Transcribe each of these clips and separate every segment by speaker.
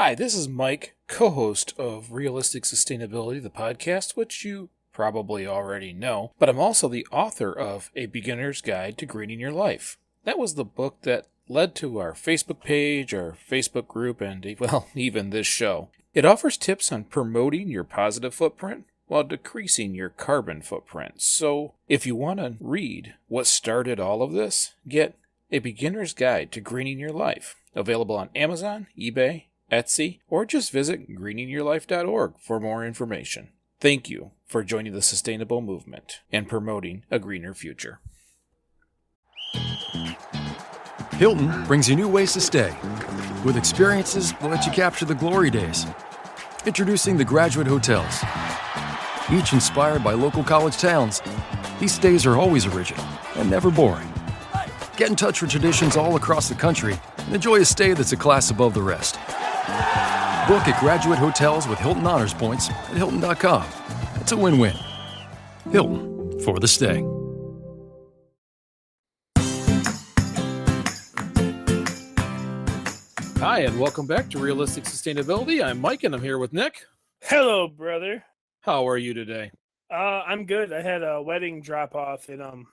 Speaker 1: Hi, this is Mike, co-host of Realistic Sustainability, the podcast, which you probably already know, but I'm also the author of A Beginner's Guide to Greening Your Life. That was the book that led to our Facebook page, our Facebook group, and, well, even this show. It offers tips on promoting your positive footprint while decreasing your carbon footprint. So, if you want to read what started all of this, get A Beginner's Guide to Greening Your Life, available on Amazon, eBay, Etsy, or just visit greeningyourlife.org for more information. Thank you for joining the sustainable movement and promoting a greener future.
Speaker 2: Hilton brings you new ways to stay, with experiences that let you capture the glory days. Introducing the Graduate Hotels. Each inspired by local college towns, these stays are always original and never boring. Get in touch with traditions all across the country and enjoy a stay that's a class above the rest. Book at Graduate Hotels with Hilton Honors Points at Hilton.com. It's a win-win. Hilton, for the stay.
Speaker 1: Hi, and welcome back to Realistic Sustainability. I'm Mike, and I'm here with Nick.
Speaker 3: Hello, brother.
Speaker 1: How are you today?
Speaker 3: I'm good. I had a wedding drop-off in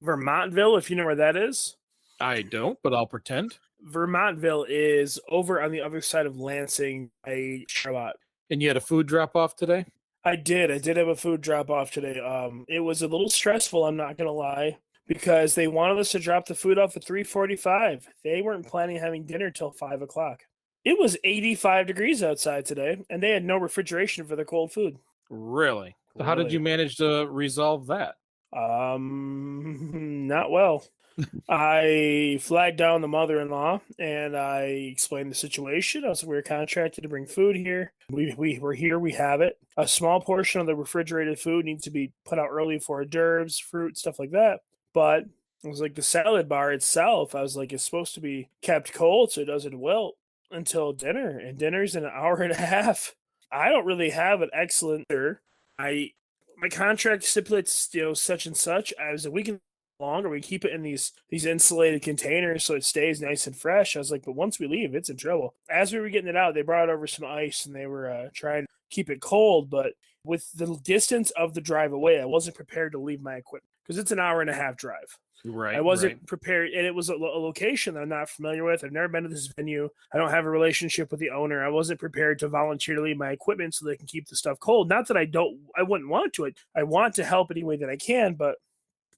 Speaker 3: Vermontville, if you know where that is.
Speaker 1: I don't, but I'll pretend.
Speaker 3: Vermontville is over on the other side of Lansing, Charlotte.
Speaker 1: And you had a food drop-off today?
Speaker 3: I did have a food drop-off today. It was a little stressful, I'm not going to lie, because they wanted us to drop the food off at 3:45. They weren't planning on having dinner till 5 o'clock. It was 85 degrees outside today, and they had no refrigeration for their cold food.
Speaker 1: Really? So how did you manage to resolve that?
Speaker 3: Not well. I flagged down the mother-in-law and I explained the situation. I was like, we're contracted to bring food here. We're here. We have it. A small portion of the refrigerated food needs to be put out early for hors d'oeuvres, fruit, stuff like that. But it was like the salad bar itself. I was like, it's supposed to be kept cold so it doesn't wilt until dinner. And dinner's in an hour and a half. I don't really have an excellent dinner. My contract stipulates, such and such. As we can longer, we keep it in these insulated containers so it stays nice and fresh. I was like, but once we leave, it's in trouble. As we were getting it out, they brought over some ice and they were trying to keep it cold. But with the distance of the drive away, I wasn't prepared to leave my equipment because it's an hour and a half drive.
Speaker 1: Right.
Speaker 3: I wasn't prepared, and it was a location that I'm not familiar with. I've never been to this venue. I don't have a relationship with the owner. I wasn't prepared to volunteer to leave my equipment so they can keep the stuff cold. Not that I wouldn't want to. I want to help any way that I can, but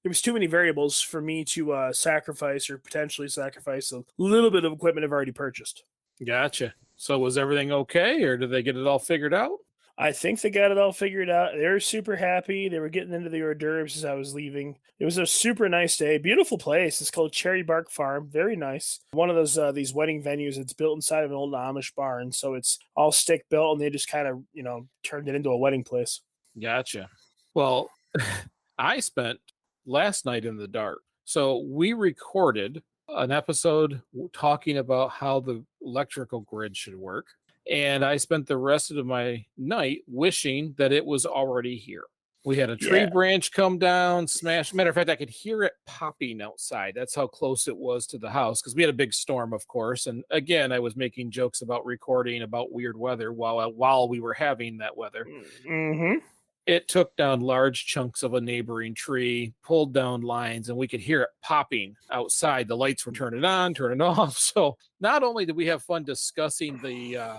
Speaker 3: there was too many variables for me to sacrifice or potentially sacrifice a little bit of equipment I've already purchased.
Speaker 1: Gotcha. So was everything okay, or did they get it all figured out?
Speaker 3: I think they got it all figured out. They were super happy. They were getting into the hors d'oeuvres as I was leaving. It was a super nice day. Beautiful place. It's called Cherry Bark Farm. Very nice. One of those these wedding venues. It's built inside of an old Amish barn, so it's all stick built, and they just kind of turned it into a wedding place.
Speaker 1: Gotcha. Well, I spent last night in the dark. So we recorded an episode talking about how the electrical grid should work. And I spent the rest of my night wishing that it was already here. We had a tree branch come down, smash. Matter of fact, I could hear it popping outside. That's how close it was to the house, because we had a big storm, of course. And again, I was making jokes about recording about weird weather while we were having that weather.
Speaker 3: Mm-hmm.
Speaker 1: It took down large chunks of a neighboring tree, pulled down lines, and we could hear it popping outside. The lights were turning on, turning off. So not only did we have fun discussing the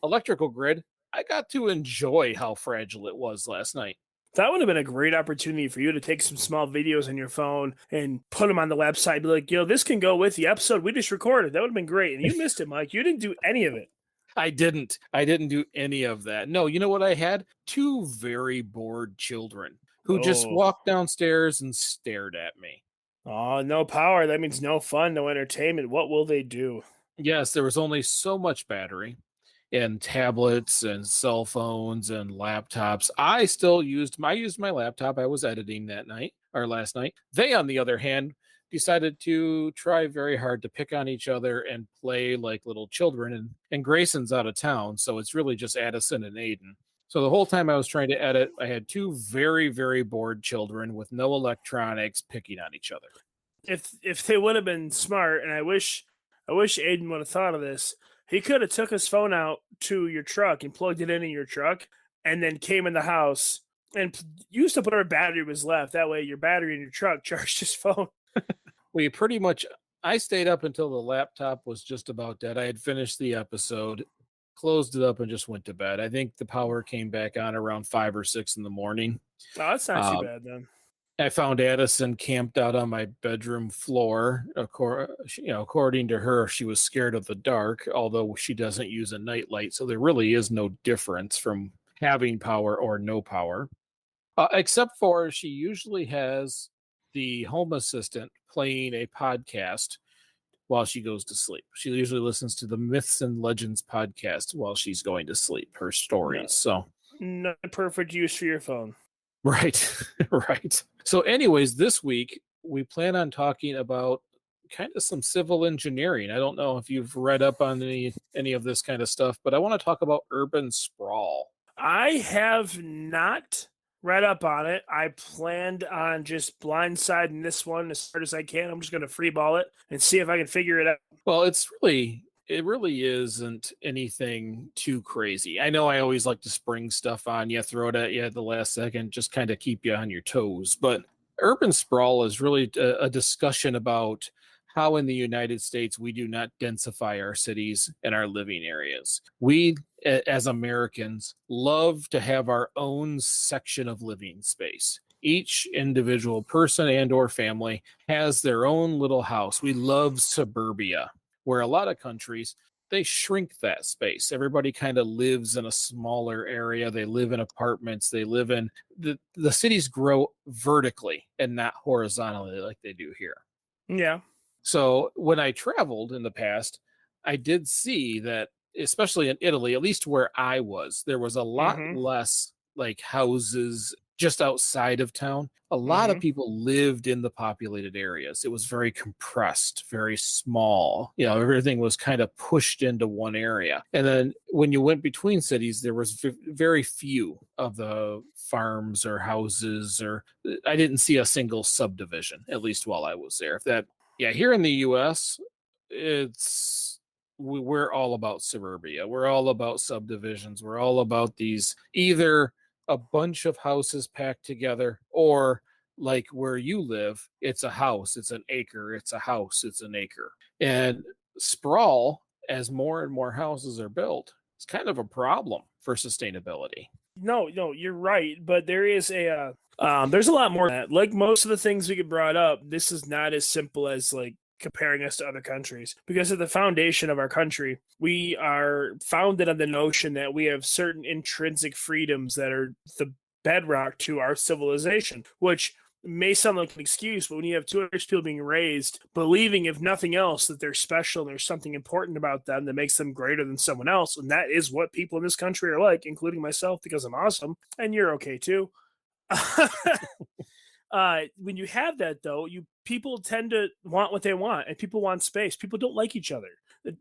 Speaker 1: electrical grid, I got to enjoy how fragile it was last night.
Speaker 3: That would have been a great opportunity for you to take some small videos on your phone and put them on the website. Be like, this can go with the episode we just recorded. That would have been great. And you missed it, Mike. You didn't do any of it.
Speaker 1: I didn't do any of that. No, you know what I had? Two very bored children who just walked downstairs and stared at me.
Speaker 3: Oh, no power. That means no fun, no entertainment. What will they do?
Speaker 1: Yes, there was only so much battery in tablets and cell phones and laptops. I used my laptop. I was editing last night. They, on the other hand, decided to try very hard to pick on each other and play like little children. And Grayson's out of town, so it's really just Addison and Aiden. So the whole time I was trying to edit, I had two very, very bored children with no electronics picking on each other.
Speaker 3: If they would have been smart, and I wish Aiden would have thought of this, he could have took his phone out, to your truck and plugged it in your truck, and then came in the house and used up whatever battery was left. That way, your battery in your truck charged his phone.
Speaker 1: We pretty much, I stayed up until the laptop was just about dead. I had finished the episode, closed it up, and just went to bed. I think the power came back on around 5 or 6 in the morning.
Speaker 3: Oh, that's not too bad then.
Speaker 1: I found Addison camped out on my bedroom floor. According to her, she was scared of the dark, although she doesn't use a nightlight. So there really is no difference from having power or no power, except for she usually has the home assistant playing a podcast while she goes to sleep. She usually listens to the Myths and Legends podcast while she's going to sleep, her stories.
Speaker 3: No.
Speaker 1: So
Speaker 3: not a perfect use for your phone.
Speaker 1: Right. Right. So anyways, this week we plan on talking about kind of some civil engineering. I don't know if you've read up on any of this kind of stuff, but I want to talk about urban sprawl.
Speaker 3: I have not read up on it. I planned on just blindsiding this one as hard as I can. I'm just going to freeball it and see if I can figure it out.
Speaker 1: Well, it really isn't anything too crazy. I know I always like to spring stuff on you, throw it at you at the last second, just kind of keep you on your toes. But urban sprawl is really a discussion about how in the United States we do not densify our cities and our living areas. We, as Americans, love to have our own section of living space. Each individual person and or family has their own little house. We love suburbia, where a lot of countries, they shrink that space. Everybody kind of lives in a smaller area. They live in apartments. They live in the cities grow vertically and not horizontally like they do here.
Speaker 3: Yeah.
Speaker 1: So when I traveled in the past, I did see that, especially in Italy, at least where I was, there was a lot less like houses just outside of town. A lot of people lived in the populated areas. It was very compressed, very small. Everything was kind of pushed into one area. And then when you went between cities, there was very few of the farms or houses, or I didn't see a single subdivision, at least while I was there. Here in the US, we're all about suburbia. We're all about subdivisions. We're all about these, either a bunch of houses packed together, or like where you live, it's a house, it's an acre, it's a house, it's an acre. And sprawl, as more and more houses are built, it's kind of a problem for sustainability.
Speaker 3: No, you're right. But there is there's a lot more than that. Like most of the things we get brought up, this is not as simple as like comparing us to other countries, because at the foundation of our country, we are founded on the notion that we have certain intrinsic freedoms that are the bedrock to our civilization, which may sound like an excuse, but when you have 200 people being raised believing, if nothing else, that they're special and there's something important about them that makes them greater than someone else, and that is what people in this country are like, including myself, because I'm awesome and you're okay too. When you have that, though, people tend to want what they want, and people want space. People don't like each other.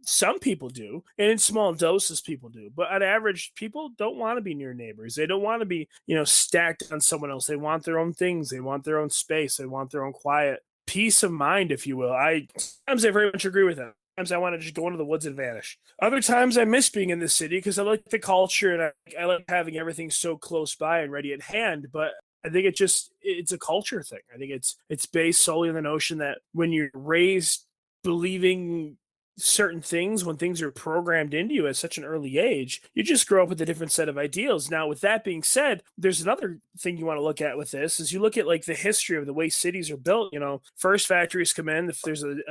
Speaker 3: Some people do, and in small doses, people do. But on average, people don't want to be near neighbors. They don't want to be, stacked on someone else. They want their own things. They want their own space. They want their own quiet, peace of mind, if you will. Sometimes I very much agree with that. Sometimes I want to just go into the woods and vanish. Other times I miss being in the city because I like the culture, and I like having everything so close by and ready at hand. But I think it's a culture thing. I think it's based solely on the notion that when you're raised believing certain things, when things are programmed into you at such an early age, you just grow up with a different set of ideals. Now, with that being said, there's another thing you want to look at with this is you look at like the history of the way cities are built. First factories come in, if there's an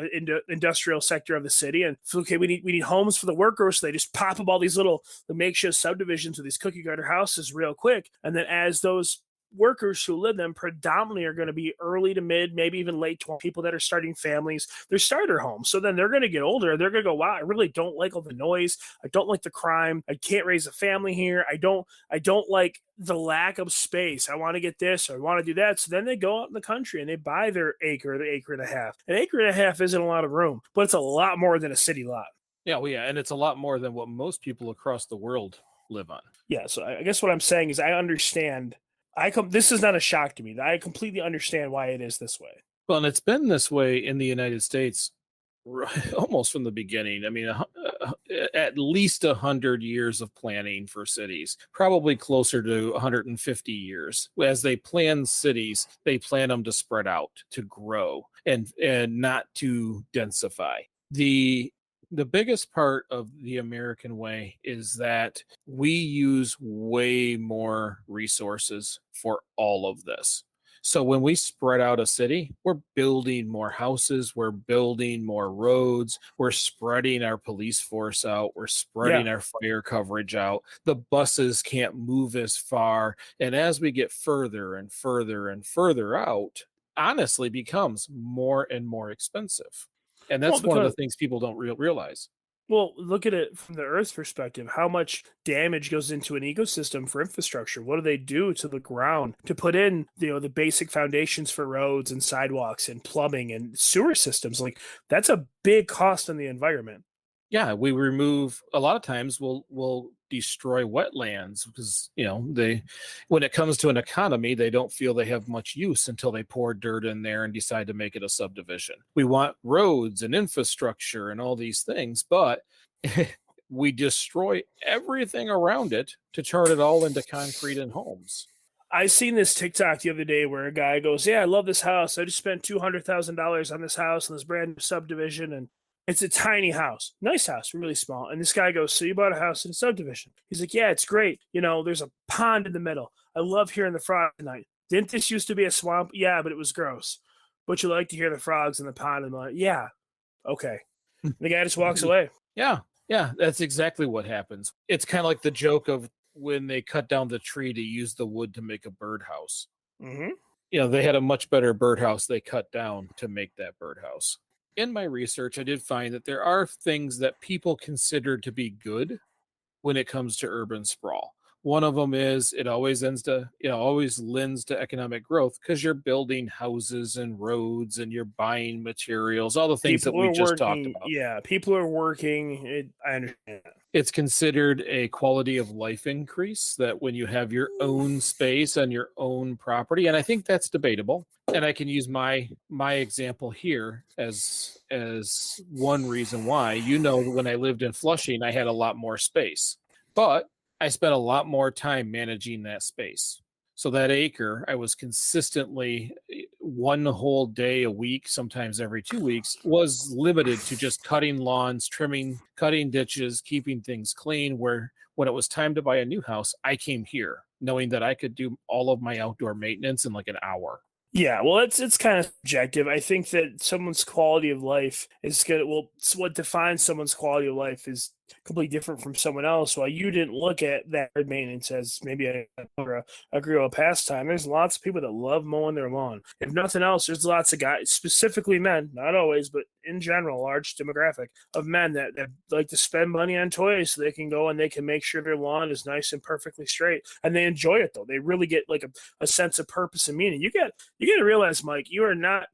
Speaker 3: industrial sector of the city, and okay, we need homes for the workers, so they just pop up all these little makeshift subdivisions of these cookie cutter houses real quick. And then as those workers who live them predominantly are going to be early to mid, maybe even late 20s, people that are starting families, their starter homes. So then they're going to get older. They're going to go, wow, I really don't like all the noise. I don't like the crime. I can't raise a family here. I don't like the lack of space. I want to get this or I want to do that. So then they go out in the country and they buy their acre and a half. An acre and a half isn't a lot of room, but it's a lot more than a city lot.
Speaker 1: Yeah, and it's a lot more than what most people across the world live on.
Speaker 3: Yeah, so I guess what I'm saying is I understand. This is not a shock to me. I completely understand why it is this way.
Speaker 1: Well, and it's been this way in the United States almost from the beginning. I mean, at least 100 years of planning for cities, probably closer to 150 years. As they plan cities, they plan them to spread out, to grow, and not to densify. The biggest part of the American way is that we use way more resources for all of this. So when we spread out a city, we're building more houses, we're building more roads, we're spreading our police force out, we're spreading our fire coverage out. The buses can't move as far. And as we get further and further and further out, honestly becomes more and more expensive. And that's one of the things people don't realize.
Speaker 3: Well, look at it from the Earth's perspective. How much damage goes into an ecosystem for infrastructure? What do they do to the ground to put in, the basic foundations for roads and sidewalks and plumbing and sewer systems? Like, that's a big cost on the environment.
Speaker 1: Yeah, we remove, a lot of times we'll destroy wetlands because when it comes to an economy, they don't feel they have much use until they pour dirt in there and decide to make it a subdivision. We want roads and infrastructure and all these things, but we destroy everything around it to turn it all into concrete and homes.
Speaker 3: I seen this TikTok the other day where a guy goes, "Yeah, I love this house. I just spent $200,000 on this house and this brand new subdivision, and it's a tiny house, nice house, really small." And this guy goes, "So you bought a house in a subdivision?" He's like, "Yeah, it's great. There's a pond in the middle. I love hearing the frogs at night. Didn't this used to be a swamp? Yeah, but it was gross. But you like to hear the frogs in the pond." And I'm like, "Yeah, okay." And the guy just walks away.
Speaker 1: Yeah, that's exactly what happens. It's kind of like the joke of when they cut down the tree to use the wood to make a birdhouse.
Speaker 3: Mm-hmm.
Speaker 1: They had a much better birdhouse they cut down to make that birdhouse. In my research, I did find that there are things that people consider to be good when it comes to urban sprawl. One of them is it always lends to economic growth because you're building houses and roads and you're buying materials, all the things that we just talked about.
Speaker 3: Yeah, people are working. I understand that.
Speaker 1: It's considered a quality of life increase that when you have your own space and your own property, and I think that's debatable. And I can use my example here as one reason why. When I lived in Flushing, I had a lot more space, but I spent a lot more time managing that space. So that acre, I was consistently one whole day a week, sometimes every 2 weeks, was limited to just cutting lawns, trimming, cutting ditches, keeping things clean. Where when it was time to buy a new house, I came here knowing that I could do all of my outdoor maintenance in like an hour.
Speaker 3: Yeah, well, it's kind of subjective. I think that someone's quality of life is good. Well, it's what defines someone's quality of life is completely different from someone else. While you didn't look at that maintenance as maybe a agreeable pastime, there's lots of people that love mowing their lawn. If nothing else, there's lots of guys, specifically men, not always, but in general, a large demographic of men that like to spend money on toys so they can go and they can make sure their lawn is nice and perfectly straight. And they enjoy it, though. They really get like a sense of purpose and meaning. You got to realize, Mike, you are not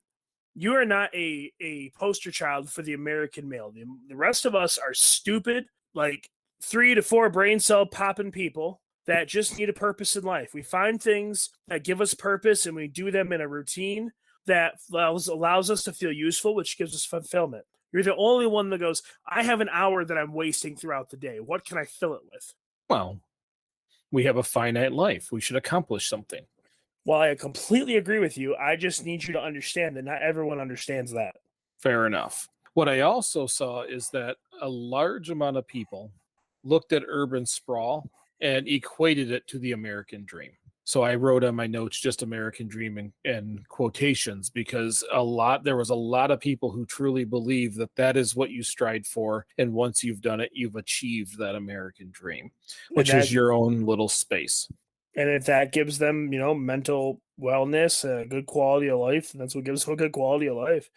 Speaker 3: a poster child for the American male. The rest of us are stupid, like 3 to 4 brain cell popping people that just need a purpose in life. We find things that give us purpose and we do them in a routine that allows us to feel useful, which gives us fulfillment. You're the only one that goes, "I have an hour that I'm wasting throughout the day. What can I fill it with?"
Speaker 1: Well, we have a finite life. We should accomplish something.
Speaker 3: Well, I completely agree with you. I just need you to understand that not everyone understands that.
Speaker 1: Fair enough. What I also saw is that a large amount of people looked at urban sprawl and equated it to the American dream. So I wrote on my notes just American dream in quotations because there was a lot of people who truly believe that is what you strive for. And once you've done it, you've achieved that American dream, which is your own little space.
Speaker 3: And if that gives them, mental wellness, a good quality of life, that's what gives them a good quality of life.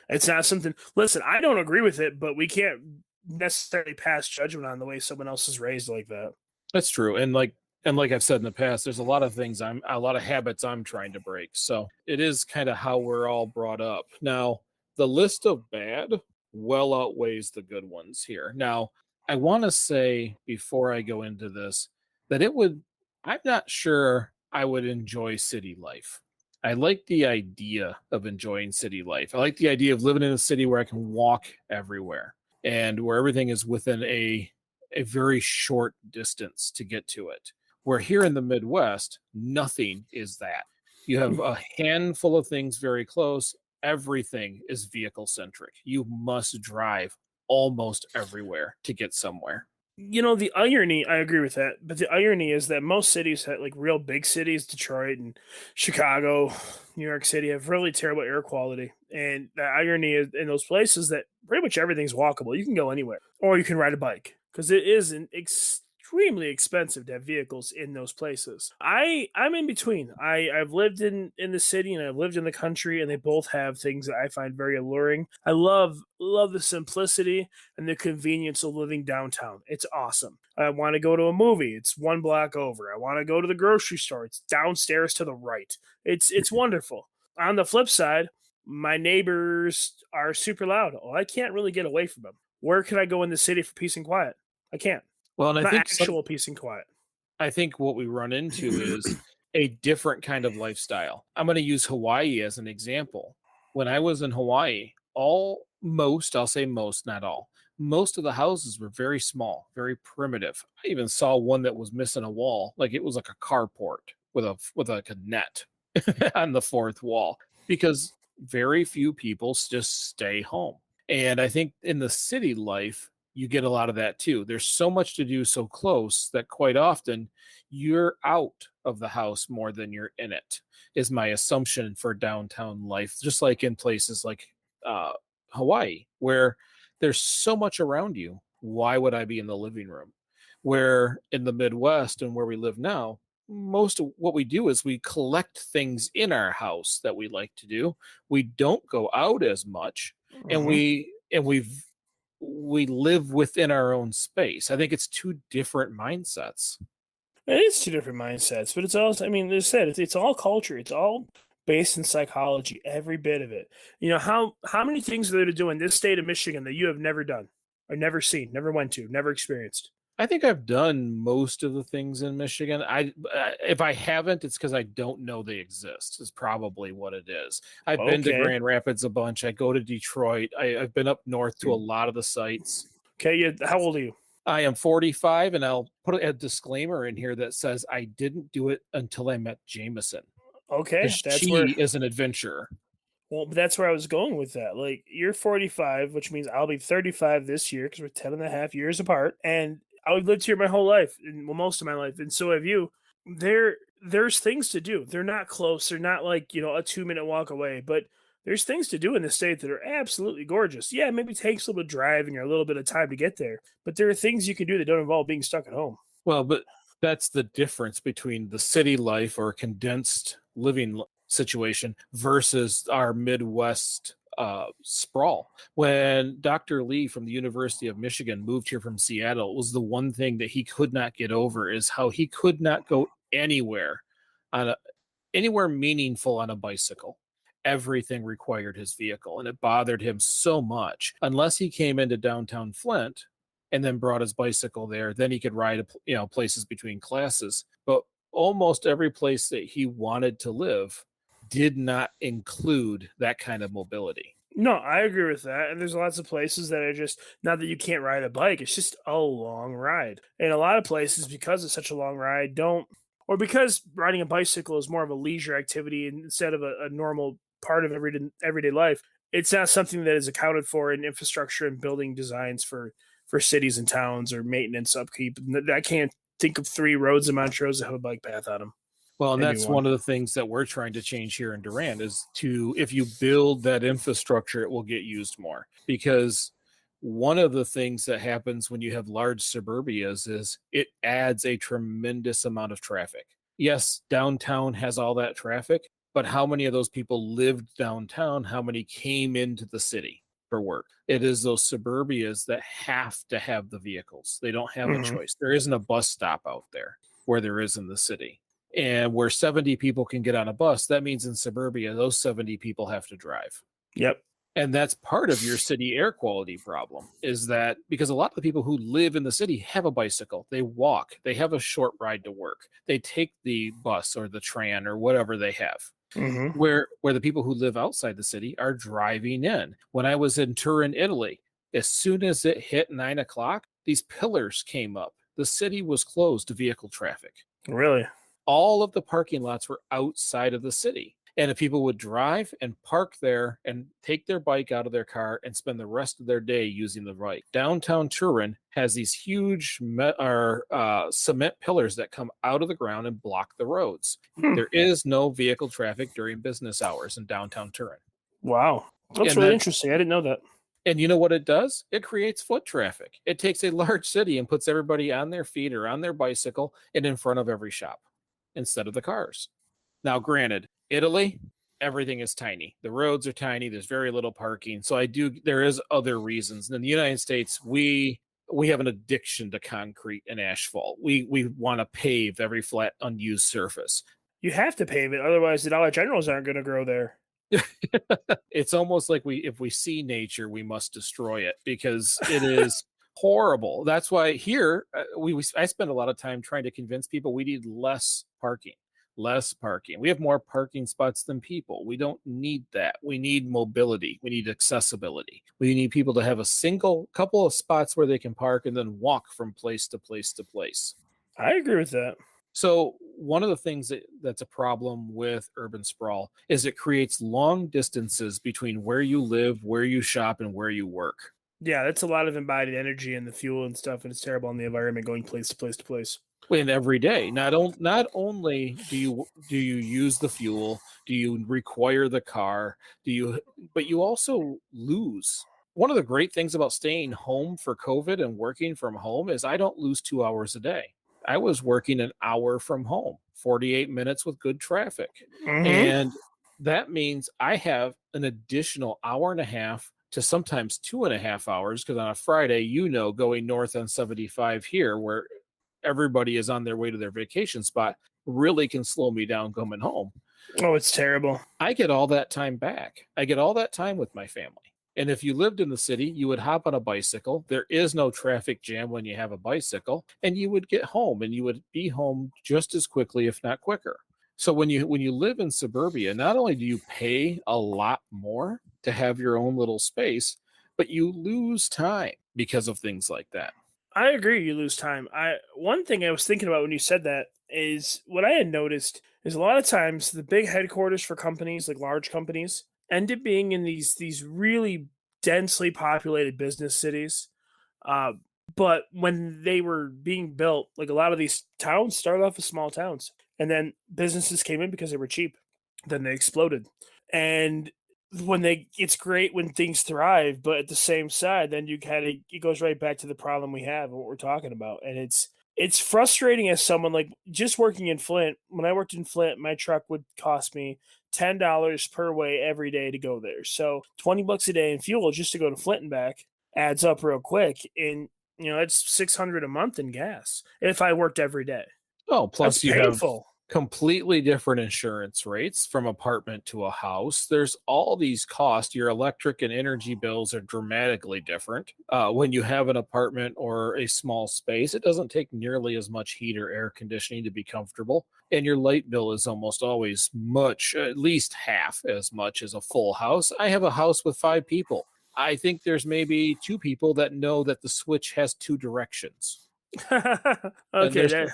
Speaker 3: It's not something. Listen, I don't agree with it, but we can't necessarily pass judgment on the way someone else is raised like that.
Speaker 1: That's true, and like I've said in the past, there's a lot of habits I'm trying to break. So it is kind of how we're all brought up. Now, the list of bad well outweighs the good ones here. Now, I want to say before I go into this that I'm not sure I would enjoy city life. I like the idea of enjoying city life. I like the idea of living in a city where I can walk everywhere. and where everything is within a very short distance to get to it. Where here in the Midwest, nothing is that. You have a handful of things very close. Everything is vehicle centric. You must drive almost everywhere to get somewhere.
Speaker 3: The irony, I agree with that, but the irony is that most cities, like real big cities, Detroit and Chicago, New York City, have really terrible air quality. And the irony is in those places that pretty much everything's walkable. You can go anywhere, or you can ride a bike because it is extremely expensive to have vehicles in those places. I'm in between. I've lived in the city and I've lived in the country, and they both have things that I find very alluring. I love the simplicity and the convenience of living downtown. It's awesome. I want to go to a movie. It's one block over. I want to go to the grocery store. It's downstairs to the right. It's wonderful. On the flip side, my neighbors are super loud. Oh, I can't really get away from them. Where can I go in the city for peace and quiet? I can't.
Speaker 1: Well, and I
Speaker 3: Not
Speaker 1: think
Speaker 3: actual peace and quiet.
Speaker 1: I think what we run into is a different kind of lifestyle. I'm going to use Hawaii as an example. When I was in Hawaii, I'll say most, not all, most of the houses were very small, very primitive. I even saw one that was missing a wall, like it was like a carport with like a net on the fourth wall, because very few people just stay home. And I think in the city life, you get a lot of that too. There's so much to do so close that quite often you're out of the house more than you're in it, is my assumption for downtown life. Just like in places like Hawaii, where there's so much around you. Why would I be in the living room? Where in the Midwest and where we live now, most of what we do is we collect things in our house that we like to do. We don't go out as much, and we live within our own space. I think it's two different mindsets.
Speaker 3: It is two different mindsets, but it's also, I mean, as I said, it's all culture. It's all based in psychology, every bit of it. How many things are there to do in this state of Michigan that you have never done or never seen, never went to, never experienced?
Speaker 1: I think I've done most of the things in Michigan. If I haven't, it's because I don't know they exist, is probably what it is. I've been to Grand Rapids a bunch. I go to Detroit. I've been up north to a lot of the sites.
Speaker 3: Okay, how old are you?
Speaker 1: I am 45, and I'll put a disclaimer in here that says I didn't do it until I met Jameson.
Speaker 3: Okay,
Speaker 1: she is an adventurer.
Speaker 3: Well, that's where I was going with that. Like, you're 45, which means I'll be 35 this year because we're 10 and a half years apart. And I've lived here my whole life, most of my life, and so have you. There's things to do. They're not close. They're not like, a 2-minute walk away, but there's things to do in the state that are absolutely gorgeous. Yeah, maybe it takes a little bit of driving or a little bit of time to get there, but there are things you can do that don't involve being stuck at home.
Speaker 1: Well, but that's the difference between the city life or condensed living situation versus our Midwest sprawl. When Dr. Lee from the University of Michigan moved here from Seattle, it was the one thing that he could not get over, is how he could not go anywhere meaningful on a bicycle. Everything required his vehicle, and it bothered him so much. Unless he came into downtown Flint and then brought his bicycle there, then he could ride places between classes. But almost every place that he wanted to live did not include that kind of mobility.
Speaker 3: No, I agree with that. And there's lots of places that are just, not that you can't ride a bike, it's just a long ride. And a lot of places, because it's such a long ride, or because riding a bicycle is more of a leisure activity instead of a normal part of everyday life, it's not something that is accounted for in infrastructure and building designs for cities and towns or maintenance upkeep. I can't think of 3 roads in Montrose that have a bike path on them.
Speaker 1: Well, and that's one of the things that we're trying to change here in Durand, is if you build that infrastructure, it will get used more. Because one of the things that happens when you have large suburbias is it adds a tremendous amount of traffic. Yes, downtown has all that traffic, but how many of those people lived downtown? How many came into the city for work? It is those suburbias that have to have the vehicles. They don't have a choice. There isn't a bus stop out there where there is in the city. And where 70 people can get on a bus, that means in suburbia, those 70 people have to drive.
Speaker 3: Yep.
Speaker 1: And that's part of your city air quality problem, is that because a lot of the people who live in the city have a bicycle, they walk, they have a short ride to work, they take the bus or the tram or whatever they have. Where the people who live outside the city are driving in. When I was in Turin, Italy, As soon as it hit 9 o'clock, these pillars came up. The city was closed to vehicle traffic.
Speaker 3: Really?
Speaker 1: All of the parking lots were outside of the city. And if people would drive and park there and take their bike out of their car and spend the rest of their day using the bike. Downtown Turin has these huge cement pillars that come out of the ground and block the roads. There is no vehicle traffic during business hours in downtown Turin.
Speaker 3: Wow. That's really interesting. I didn't know that.
Speaker 1: And you know what it does? It creates foot traffic. It takes a large city and puts everybody on their feet or on their bicycle and in front of every shop instead of the cars. Now, granted, Italy, everything is tiny. The roads are tiny. There's very little parking. So there is other reasons. In the United States, we have an addiction to concrete and asphalt. We want to pave every flat, unused surface.
Speaker 3: You have to pave it. Otherwise, the Dollar Generals aren't going to grow there.
Speaker 1: It's almost like if we see nature, we must destroy it because it is horrible. That's why here I spend a lot of time trying to convince people we need less parking. We have more parking spots than people. We don't need that. We need mobility. We need accessibility. We need people to have a couple of spots where they can park and then walk from place to place to place.
Speaker 3: I agree with that.
Speaker 1: So one of the things that's a problem with urban sprawl is it creates long distances between where you live, where you shop, and where you work.
Speaker 3: Yeah, that's a lot of embodied energy and the fuel and stuff, and it's terrible on the environment going place to place to place.
Speaker 1: And every day, not only do you use the fuel, do you require the car, but you also lose. One of the great things about staying home for COVID and working from home is I don't lose 2 hours a day. I was working an hour from home, 48 minutes with good traffic.
Speaker 3: Mm-hmm.
Speaker 1: And that means I have an additional hour and a half to sometimes 2.5 hours, because on a Friday, going north on 75 here, where everybody is on their way to their vacation spot, really can slow me down coming home.
Speaker 3: Oh, it's terrible.
Speaker 1: I get all that time back. I get all that time with my family. And if you lived in the city, you would hop on a bicycle. There is no traffic jam when you have a bicycle, and you would get home, and you would be home just as quickly, if not quicker. So when you live in suburbia, not only do you pay a lot more to have your own little space, but you lose time because of things like that.
Speaker 3: I agree. You lose time. One thing I was thinking about when you said that is what I had noticed is a lot of times the big headquarters for companies, like large companies, end up being in these really densely populated business cities. But when they were being built, like a lot of these towns started off as small towns, and then businesses came in because they were cheap. Then they exploded. And it's great when things thrive, but at the same side, then it goes right back to the problem we have and what we're talking about. And it's frustrating as someone like just working in Flint. When I worked in Flint, my truck would cost me $10 per way every day to go there. So $20 a day in fuel just to go to Flint and back adds up real quick. And it's $600 a month in gas if I worked every day.
Speaker 1: Oh, plus
Speaker 3: That's
Speaker 1: you
Speaker 3: painful.
Speaker 1: have completely different insurance rates from apartment to a house. There's all these costs. Your electric and energy bills are dramatically different. When you have an apartment or a small space, it doesn't take nearly as much heat or air conditioning to be comfortable. And your light bill is almost always at least half as much as a full house. I have a house with 5 people. I think there's maybe 2 people that know that the switch has 2 directions.
Speaker 3: Okay,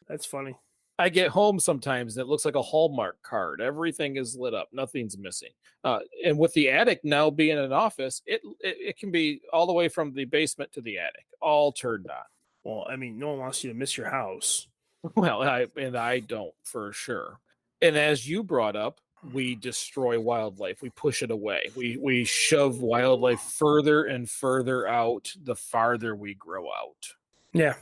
Speaker 3: that's funny.
Speaker 1: I get home sometimes and it looks like a Hallmark card. Everything is lit up. Nothing's missing. And with the attic now being an office, it can be all the way from the basement to the attic, all turned on.
Speaker 3: Well, I mean, no one wants you to miss your house.
Speaker 1: Well, I don't, for sure. And as you brought up, we destroy wildlife. We push it away. We shove wildlife further and further out the farther we grow out.
Speaker 3: Yeah.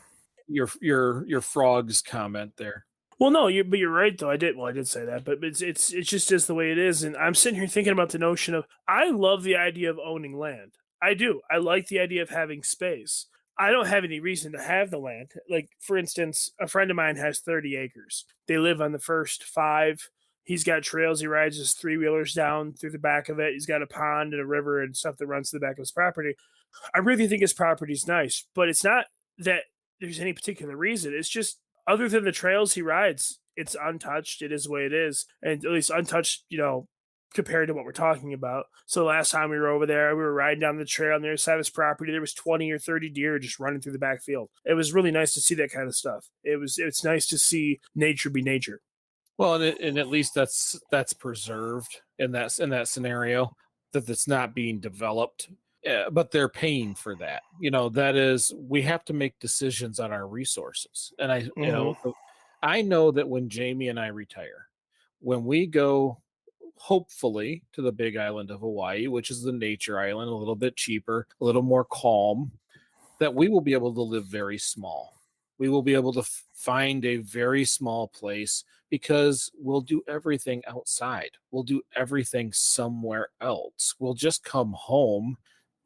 Speaker 1: Your frog's comment there.
Speaker 3: Well, no, but you're right though. I did say that, but it's just the way it is. And I'm sitting here thinking about the notion of I love the idea of owning land. I do. I like the idea of having space. I don't have any reason to have the land. Like, for instance, a friend of mine has 30 acres. They live on the first 5. He's got trails. He rides his 3-wheelers down through the back of it. He's got a pond and a river and stuff that runs to the back of his property. I really think his property's nice, but it's not that there's any particular reason. It's just other than the trails he rides, it's untouched. It is the way it is. And at least untouched, compared to what we're talking about. So last time we were over there, we were riding down the trail on the other side of his property. There was 20 or 30 deer just running through the backfield. It was really nice to see that kind of stuff. It's nice to see nature be nature.
Speaker 1: Well, and at least that's preserved in that scenario, that it's not being developed, but they're paying for that. That is, we have to make decisions on our resources, and I know that when Jamie and I retire, when we go, hopefully, to the big island of Hawaii, which is the nature island, a little bit cheaper, a little more calm, that we will be able to live very small. We will be able to find a very small place because we'll do everything outside. We'll do everything somewhere else. We'll just come home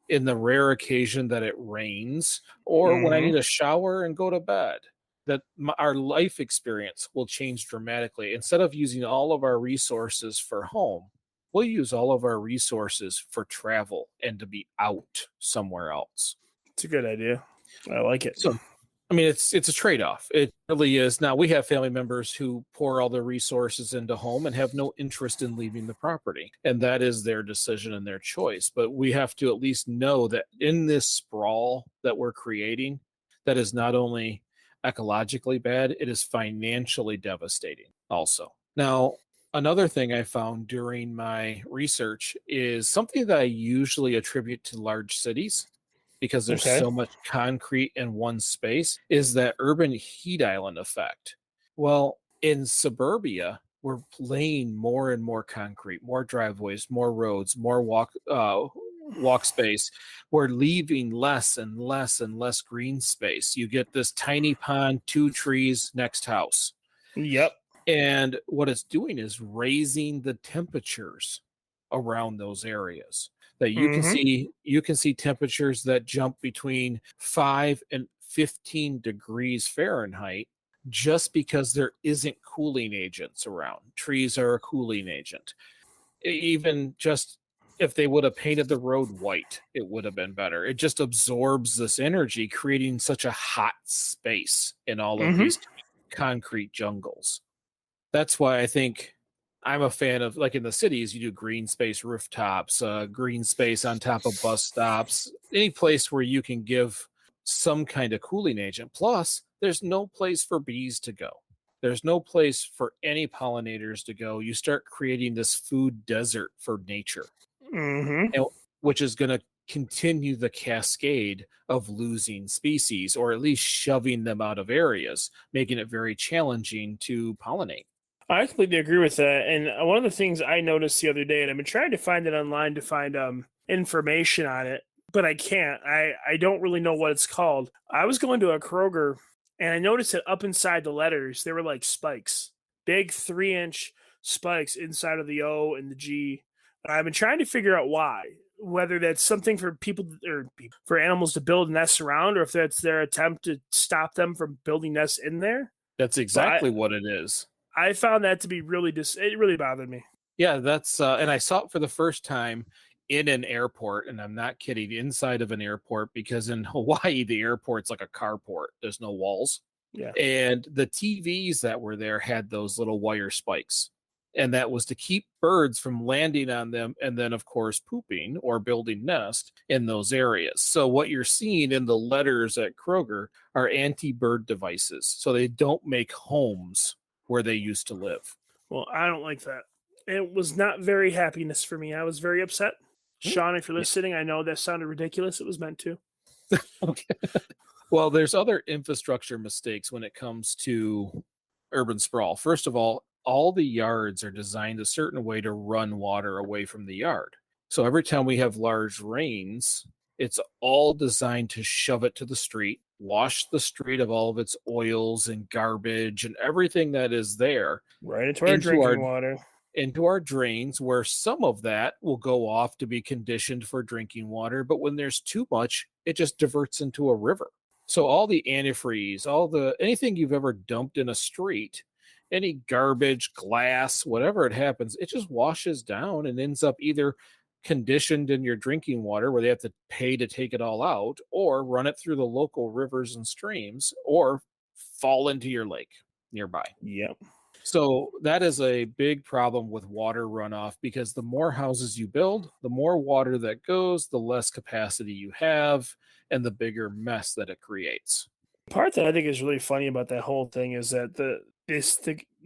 Speaker 1: in the rare occasion that it rains or when I need a shower and go to bed. That our life experience will change dramatically. Instead of using all of our resources for home, we'll use all of our resources for travel and to be out somewhere else.
Speaker 3: It's a good idea. I like it.
Speaker 1: So, I mean, it's a trade-off. It really is. Now, we have family members who pour all their resources into home and have no interest in leaving the property, and that is their decision and their choice. But we have to at least know that in this sprawl that we're creating, that is not only ecologically bad, it is financially devastating also. Now, another thing I found during my research is something that I usually attribute to large cities, because there's so much concrete in one space, is that urban heat island effect. Well, in suburbia, we're laying more and more concrete, more driveways, more roads, more walk space. We're leaving less and less and less green space. You get this tiny pond, 2 trees, next house.
Speaker 3: Yep.
Speaker 1: And what it's doing is raising the temperatures around those areas. That you can see temperatures that jump between 5 and 15 degrees Fahrenheit just because there isn't cooling agents around. Trees are a cooling agent. Even just if they would have painted the road white, it would have been better. It just absorbs this energy, creating such a hot space in all of these concrete jungles. That's why I think I'm a fan of, like in the cities, you do green space rooftops, green space on top of bus stops, any place where you can give some kind of cooling agent. Plus, there's no place for bees to go. There's no place for any pollinators to go. You start creating this food desert for nature, which is going to continue the cascade of losing species, or at least shoving them out of areas, making it very challenging to pollinate.
Speaker 3: I completely agree with that. And one of the things I noticed the other day, and I've been trying to find it online to find information on it, but I can't. I don't really know what it's called. I was going to a Kroger, and I noticed that up inside the letters, there were like spikes, big 3-inch spikes inside of the O and the G. And I've been trying to figure out why, whether that's something for people or for animals to build nests around, or if that's their attempt to stop them from building nests in there.
Speaker 1: That's exactly what it is.
Speaker 3: I found that to be really it really bothered me.
Speaker 1: Yeah, that's and I saw it for the first time in an airport, and I'm not kidding, inside of an airport, because in Hawaii the airport's like a carport. There's no walls.
Speaker 3: Yeah.
Speaker 1: And the TVs that were there had those little wire spikes. And that was to keep birds from landing on them and then, of course, pooping or building nest in those areas. So what you're seeing in the letters at Kroger are anti-bird devices. So they don't make homes where they used to live.
Speaker 3: Well, I don't like that. It was not very happiness for me. I was very upset. Sean, if you're listening, I know that sounded ridiculous. It was meant to.
Speaker 1: Okay. Well, there's other infrastructure mistakes when it comes to urban sprawl. First of all the yards are designed a certain way to run water away from the yard. So every time we have large rains, it's all designed to shove it to the street, wash the street of all of its oils and garbage and everything that is there.
Speaker 3: Right into our drinking water.
Speaker 1: Into our drains, where some of that will go off to be conditioned for drinking water. But when there's too much, it just diverts into a river. So all the antifreeze, anything you've ever dumped in a street, any garbage, glass, whatever it happens, it just washes down and ends up either conditioned in your drinking water where they have to pay to take it all out, or run it through the local rivers and streams, or fall into your lake nearby.
Speaker 3: Yep.
Speaker 1: So that is a big problem with water runoff because the more houses you build, the more water that goes, the less capacity you have, and the bigger mess that it creates.
Speaker 3: Part that I think is really funny about that whole thing is that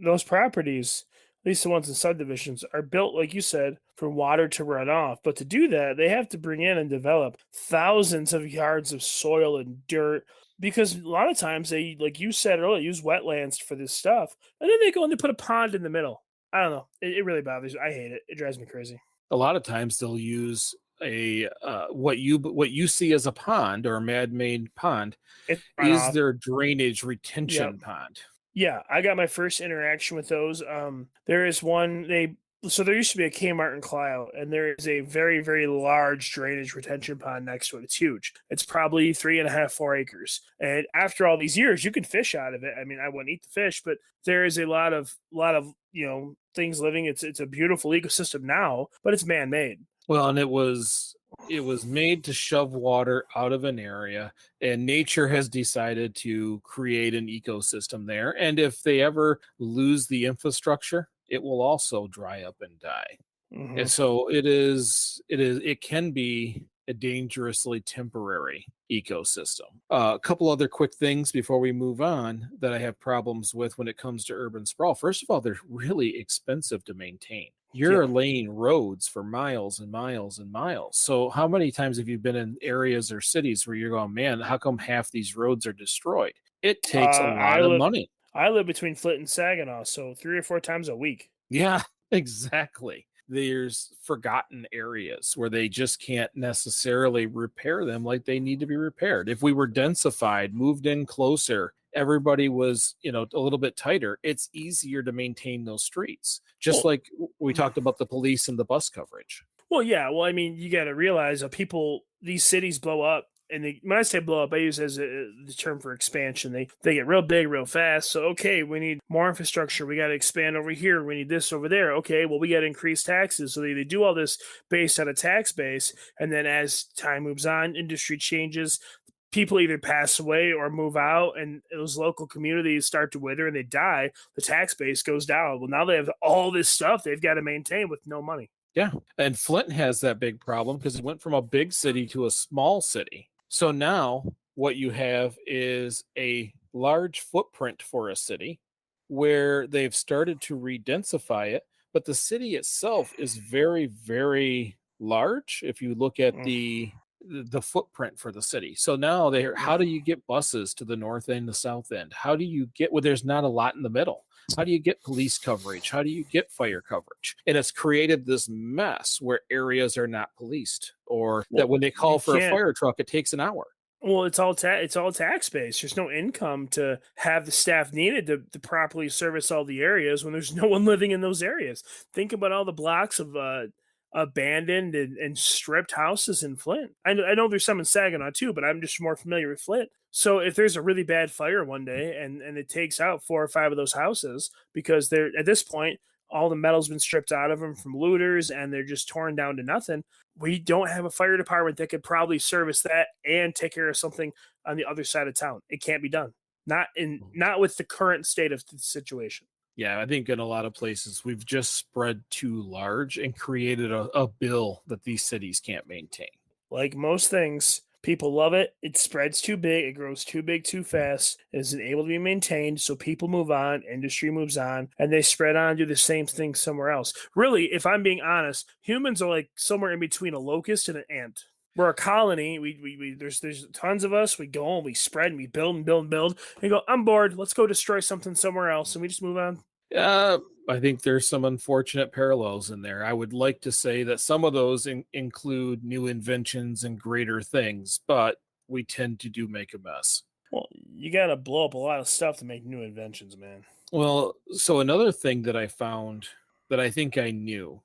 Speaker 3: those properties, at least the ones in subdivisions, are built like you said for water to run off. But to do that, they have to bring in and develop thousands of yards of soil and dirt because a lot of times they, like you said earlier, use wetlands for this stuff, and then they go and they put a pond in the middle. I don't know. It really bothers me. I hate it. It drives me crazy.
Speaker 1: A lot of times they'll use a what you see as a pond or a man-made pond
Speaker 3: It's
Speaker 1: is
Speaker 3: runoff.
Speaker 1: their drainage
Speaker 3: Yep.
Speaker 1: retention pond.
Speaker 3: Yeah, I got my first interaction with those. There is one so there used to be a Kmart in Clio, and there is a very, very large drainage retention pond next to it. It's huge. It's probably 3.5, 4 acres. And after all these years, you can fish out of it. I mean, I wouldn't eat the fish, but there is a lot of things living. It's a beautiful ecosystem now, but it's man made.
Speaker 1: Well, and it was made to shove water out of an area, and nature has decided to create an ecosystem there. And if they ever lose the infrastructure, it will also dry up and die. And
Speaker 3: Hmm.
Speaker 1: so it can be a dangerously temporary ecosystem. A couple other quick things before we move on that I have problems with when it comes to urban sprawl. First of all, they're really expensive to maintain.
Speaker 3: Yeah.
Speaker 1: You're laying roads for miles and miles and miles. So how many times have you been in areas or cities where you're going, man, how come half these roads are destroyed? It
Speaker 3: Uh,
Speaker 1: takes a
Speaker 3: I
Speaker 1: lot of
Speaker 3: live
Speaker 1: money.
Speaker 3: I live between Flint and Saginaw, so 3 or 4 times a week.
Speaker 1: Yeah, exactly. There's forgotten areas where they just can't necessarily repair them like they need to be repaired. If we were densified, moved in closer, everybody was, a little bit tighter, it's easier to maintain those streets. Just
Speaker 3: Well,
Speaker 1: like we talked about the police and the bus coverage.
Speaker 3: Well, yeah. Well, I mean, you got to realize these cities blow up. And when I say blow up, I use it as the term for expansion. They get real big real fast. So, okay, we need more infrastructure. We got to expand over here. We need this over there. Okay, well, we got to increase taxes. So they do all this based on a tax base. And then as time moves on, industry changes. People either pass away or move out, and those local communities start to wither and they die. The tax base goes down. Well, now they have all this stuff they've got to maintain with no money.
Speaker 1: Yeah. And Flint has that big problem because it went from a big city to a small city. So now what you have is a large footprint for a city where they've started to re-densify it, but the city itself is very, very large if you look at
Speaker 3: Mm,
Speaker 1: the footprint for the city. So now how do you get buses to the north end, the south end? How do you get there's not a lot in the middle? How do you get police coverage? How do you get fire coverage? And it's created this mess where areas are not policed, or that
Speaker 3: Well,
Speaker 1: when they call
Speaker 3: you
Speaker 1: for a
Speaker 3: can't.
Speaker 1: fire truck, it takes an hour.
Speaker 3: Well, it's all tax based. There's no income to have the staff needed to properly service all the areas when there's no one living in those areas. Think about all the blocks of abandoned and stripped houses in Flint. I know there's some in Saginaw too, but I'm just more familiar with Flint. So if there's a really bad fire one day and it takes out 4 or 5 of those houses because they're at this point all the metal's been stripped out of them from looters and they're just torn down to nothing. We don't have a fire department that could probably service that and take care of something on the other side of town. It can't be done. Not with the current state of the situation.
Speaker 1: Yeah, I think in a lot of places we've just spread too large and created a bill that these cities can't maintain.
Speaker 3: Like most things, people love it. It spreads too big. It grows too big too fast. It isn't able to be maintained. So people move on, industry moves on, and they spread on, do the same thing somewhere else. Really, if I'm being honest, humans are like somewhere in between a locust and an ant. We're a colony. There's tons of us. We go and we spread and we build and build and build. And go, I'm bored. Let's go destroy something somewhere else. And we just move on.
Speaker 1: Uh, I think there's some unfortunate parallels in there. I would like to say that some of those include new inventions and greater things, but we tend to do make a mess.
Speaker 3: Well, you got to blow up a lot of stuff to make new inventions, man.
Speaker 1: Well, so another thing that I found that I think I knew,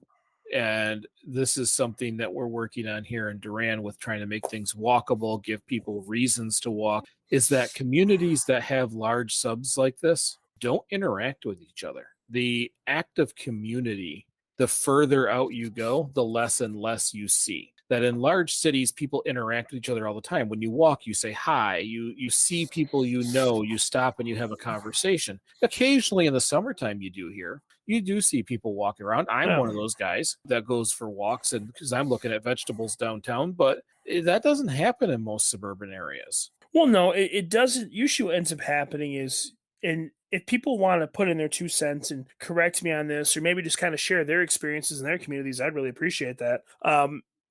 Speaker 1: and this is something that we're working on here in Duran with trying to make things walkable, give people reasons to walk, is that communities that have large subs like this don't interact with each other. The act of community, the further out you go, the less and less you see. that in large cities, people interact with each other all the time. When you walk, you say hi, you see people, you stop and you have a conversation. Occasionally in the summertime, you do see people walking around. I'm
Speaker 3: Yeah.
Speaker 1: one of those guys that goes for walks and because I'm looking at vegetables downtown, but that doesn't happen in most suburban areas.
Speaker 3: Well, no, it doesn't. Usually, what ends up happening is, and if people want to put in their 2 cents and correct me on this, or maybe just kind of share their experiences in their communities, I'd really appreciate that.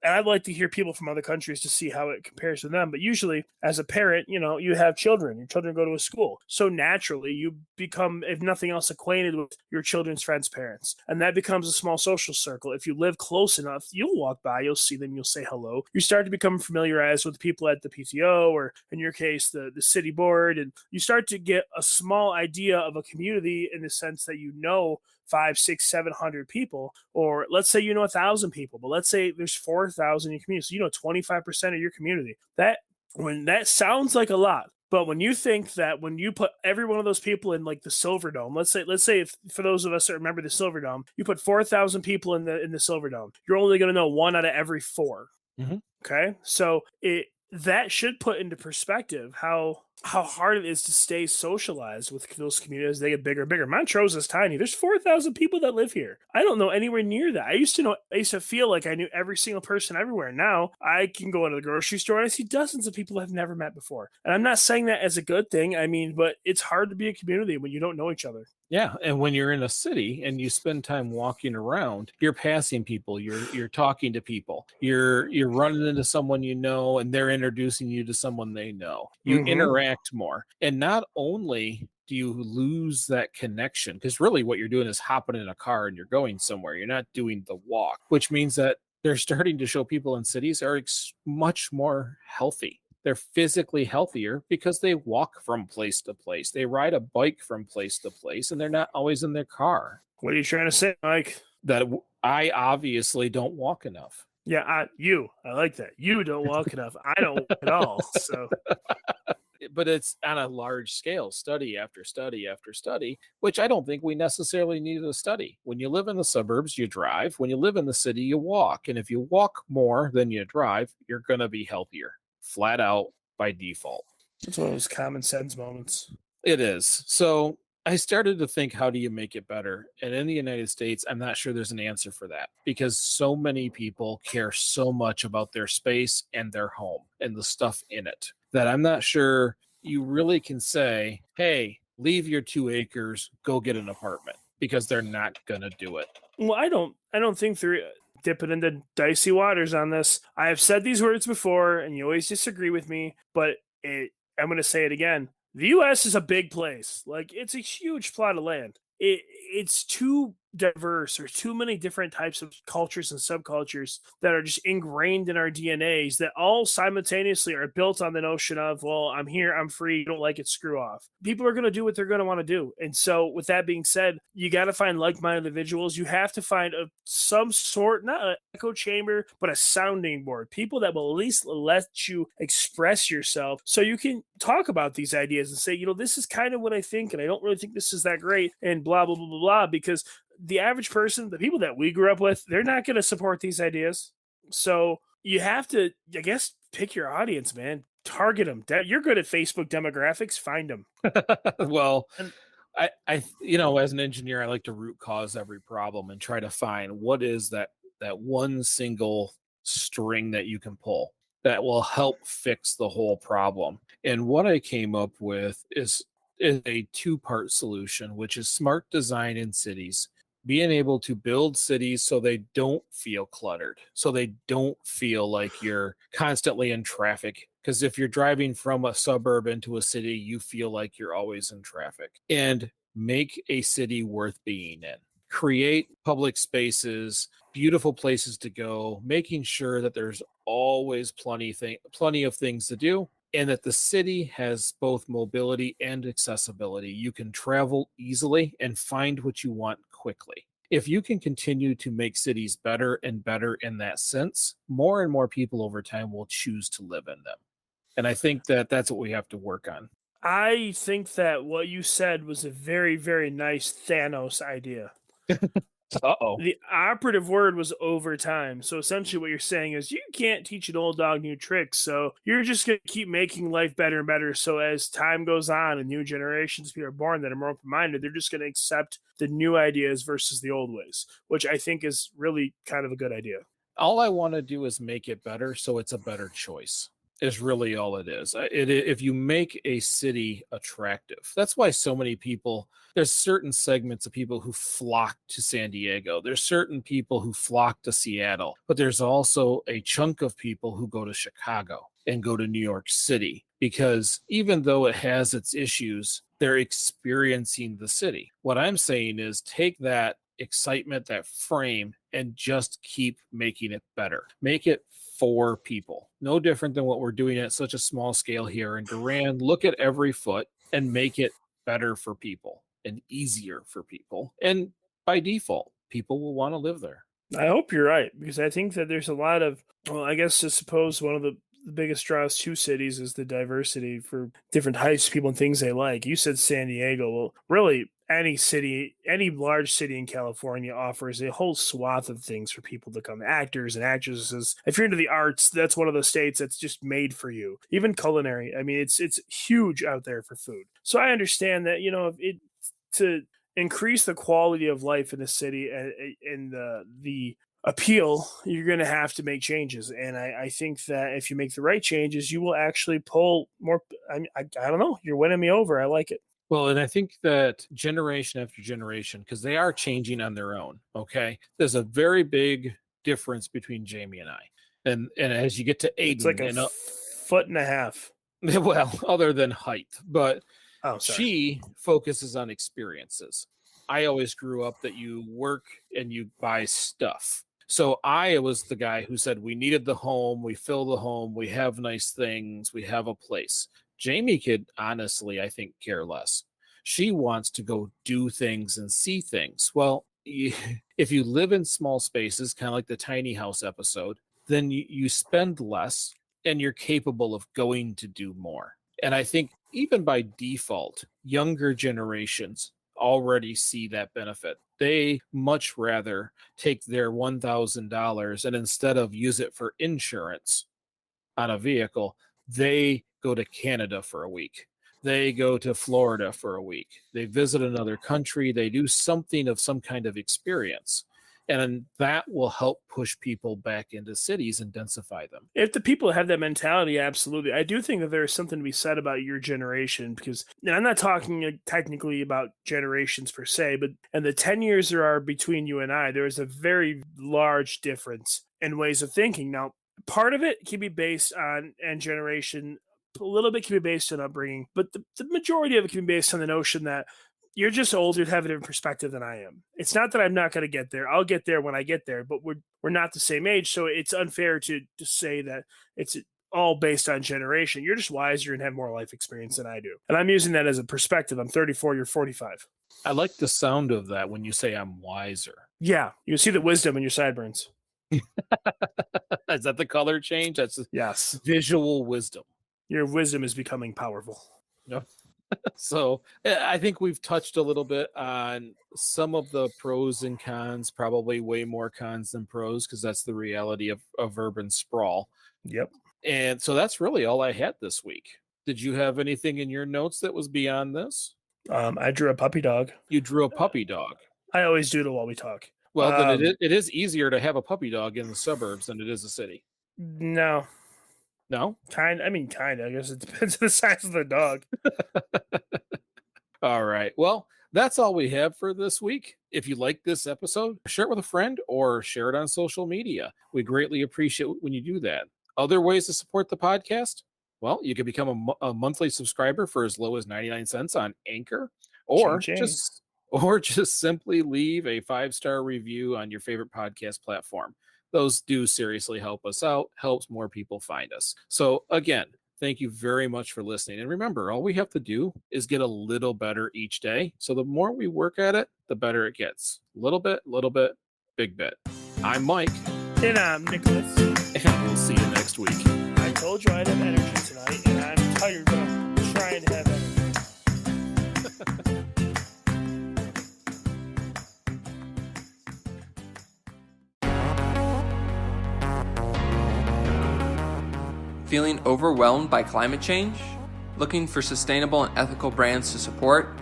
Speaker 3: And I'd like to hear people from other countries to see how it compares to them. But usually, as a parent, you have children. Your children go to a school, so naturally, you become, if nothing else, acquainted with your children's friends' parents, and that becomes a small social circle. If you live close enough, you'll walk by, you'll see them, you'll say hello. You start to become familiarized with people at the PTO, or in your case, the city board, and you start to get a small idea of a community in the sense that five, six, 700 people, or let's say 1,000 people, but let's say there's 4,000 in your community, so 25% of your community. That sounds like a lot, but when you think that when you put every one of those people in like the Silver Dome, let's say if for those of us that remember the Silver Dome, you put 4,000 people in the Silver Dome, you're only going to know one out of every four.
Speaker 1: Mm-hmm.
Speaker 3: Okay, so that should put into perspective how hard it is to stay socialized with those communities as they get bigger and bigger. Montrose is tiny. There's 4,000 people that live here. I don't know anywhere near that. I used to feel like I knew every single person everywhere. Now I can go into the grocery store and I see dozens of people I've never met before. And I'm not saying that as a good thing. I mean, but it's hard to be a community when you don't know each other.
Speaker 1: Yeah, and when you're in a city and you spend time walking around, you're passing people, you're talking to people, you're running into someone you know, and they're introducing you to someone they know. You interact more, and not only do you lose that connection, because really what you're doing is hopping in a car and you're going somewhere. You're not doing the walk, which means that they're starting to show people in cities are much more healthy. They're physically healthier because they walk from place to place. They ride a bike from place to place, and they're not always in their car.
Speaker 3: What are you trying to say, Mike?
Speaker 1: That I obviously don't walk enough.
Speaker 3: Yeah, I like that. You don't walk enough. I don't walk at all. So,
Speaker 1: but it's on a large scale, study after study after study, which I don't think we necessarily need to study. When you live in the suburbs, you drive. When you live in the city, you walk. And if you walk more than you drive, you're going to be healthier, flat out by default.
Speaker 3: it's one of those common sense moments.
Speaker 1: It is. So I started to think, how do you make it better? And in the United States, I'm not sure there's an answer for that because so many people care so much about their space and their home and the stuff in it that I'm not sure you really can say, hey, leave your 2 acres, go get an apartment, because they're not going to do it.
Speaker 3: Well, I don't think they're dipping into dicey waters on this. I have said these words before, and you always disagree with me, but I'm going to say it again. The U.S. is a big place. Like, it's a huge plot of land. It's too diverse. There's too many different types of cultures and subcultures that are just ingrained in our DNAs that all simultaneously are built on the notion of, well, I'm here, I'm free, you don't like it, screw off. People are going to do what they're going to want to do. And so with that being said, you got to find like-minded individuals. You have to find some sort, not an echo chamber, but a sounding board. People that will at least let you express yourself so you can talk about these ideas and say, this is kind of what I think, and I don't really think this is that great, and blah, blah, blah, blah, blah, because the average person, the people that we grew up with, they're not going to support these ideas. So you have to, I guess, pick your audience, man. Target them. You're good at Facebook demographics. Find them.
Speaker 1: Well, I, as an engineer, I like to root cause every problem and try to find what is that one single string that you can pull that will help fix the whole problem. And what I came up with is a 2-part solution, which is smart design in cities. Being able to build cities so they don't feel cluttered, so they don't feel like you're constantly in traffic. Because if you're driving from a suburb into a city, you feel like you're always in traffic. And make a city worth being in. Create public spaces, beautiful places to go, making sure that there's always plenty of things to do, and that the city has both mobility and accessibility. You can travel easily and find what you want quickly. If you can continue to make cities better and better in that sense, more and more people over time will choose to live in them. And I think that that's what we have to work on.
Speaker 3: I think that what you said was a very, very nice Thanos idea.
Speaker 1: Uh-oh.
Speaker 3: The operative word was over time. So essentially what you're saying is you can't teach an old dog new tricks. So you're just going to keep making life better and better. So as time goes on and new generations of people are born that are more open-minded, they're just going to accept the new ideas versus the old ways, which I think is really kind of a good idea.
Speaker 1: All I want to do is make it better so it's a better choice. Is really all it is. If you make a city attractive, that's why so many people, there's certain segments of people who flock to San Diego. There's certain people who flock to Seattle, but there's also a chunk of people who go to Chicago and go to New York City because even though it has its issues, they're experiencing the city. What I'm saying is take that excitement, that frame, and just keep making it better. Make it for people. No different than what we're doing at such a small scale here in Durand. Look at every foot and make it better for people and easier for people. And by default, people will want to live there.
Speaker 3: I hope you're right, because I think that there's a lot of, well, I guess I suppose one of the biggest draws to cities is the diversity for different types of people and things they like. You said San Diego. Well, really, any city, any large city in California offers a whole swath of things for people to come. Actors and actresses. If you're into the arts, that's one of the states that's just made for you. Even culinary. I mean, it's huge out there for food. So I understand that, to increase the quality of life in the city and the appeal, you're going to have to make changes. And I think that if you make the right changes, you will actually pull more. I don't know. You're winning me over. I like it.
Speaker 1: Well, and I think that generation after generation, because they are changing on their own, okay? There's a very big difference between Jamie and I. And as you get to Aiden,
Speaker 3: it's like a foot and a half.
Speaker 1: Well, other than height, but
Speaker 3: oh, sorry.
Speaker 1: She focuses on experiences. I always grew up that you work and you buy stuff. So I was the guy who said we needed the home, we fill the home, we have nice things, we have a place. Jamie could honestly, I think, care less. She wants to go do things and see things. Well, if you live in small spaces, kind of like the tiny house episode, then you spend less and you're capable of going to do more. And I think even by default, younger generations already see that benefit. They much rather take their $1,000 and instead of use it for insurance on a vehicle, they go to Canada for a week. They go to Florida for a week. They visit another country. They do something of some kind of experience. And that will help push people back into cities and densify them.
Speaker 3: If the people have that mentality, absolutely. I do think that there is something to be said about your generation because, and I'm not talking technically about generations per se, but in the 10 years there are between you and I, there is a very large difference in ways of thinking. Now, part of it can be based on and generation, a little bit can be based on upbringing, but the majority of it can be based on the notion that you're just older to have a different perspective than I am. It's not that I'm not going to get there. I'll get there when I get there, but we're not the same age. So it's unfair to say that it's all based on generation. You're just wiser and have more life experience than I do. And I'm using that as a perspective. I'm 34, you're 45.
Speaker 1: I like the sound of that when you say I'm wiser.
Speaker 3: Yeah. You can see the wisdom in your sideburns.
Speaker 1: Is that the color change? That's
Speaker 3: yes.
Speaker 1: Visual wisdom.
Speaker 3: Your wisdom is becoming powerful.
Speaker 1: Yep. So I think we've touched a little bit on some of the pros and cons, probably way more cons than pros, because that's the reality of urban sprawl.
Speaker 3: Yep.
Speaker 1: And so that's really all I had this week. Did you have anything in your notes that was beyond this?
Speaker 3: I drew a puppy dog.
Speaker 1: You drew a puppy dog.
Speaker 3: I always doodle while we talk.
Speaker 1: Well, then it is easier to have a puppy dog in the suburbs than it is a city.
Speaker 3: No.
Speaker 1: No?
Speaker 3: Kind of. I guess it depends on the size of the dog.
Speaker 1: All right. Well, that's all we have for this week. If you like this episode, share it with a friend or share it on social media. We greatly appreciate when you do that. Other ways to support the podcast? Well, you can become a monthly subscriber for as low as 99 cents on Anchor, or just simply leave a 5-star review on your favorite podcast platform. Those do seriously help us out, helps more people find us. So again, thank you very much for listening. And remember, all we have to do is get a little better each day. So the more we work at it, the better it gets. Little bit, big bit. I'm Mike.
Speaker 3: And I'm Nicholas.
Speaker 1: And we'll see you next week.
Speaker 3: I told you I'd have energy tonight, and I'm tired, but I'm trying to have energy.
Speaker 4: Feeling overwhelmed by climate change? Looking for sustainable and ethical brands to support?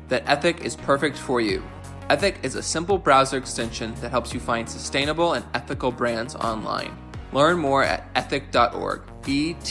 Speaker 4: Then Ethic is perfect for you. Ethic is a simple browser extension that helps you find sustainable and ethical brands online. Learn more at ethic.org, ethyk.org.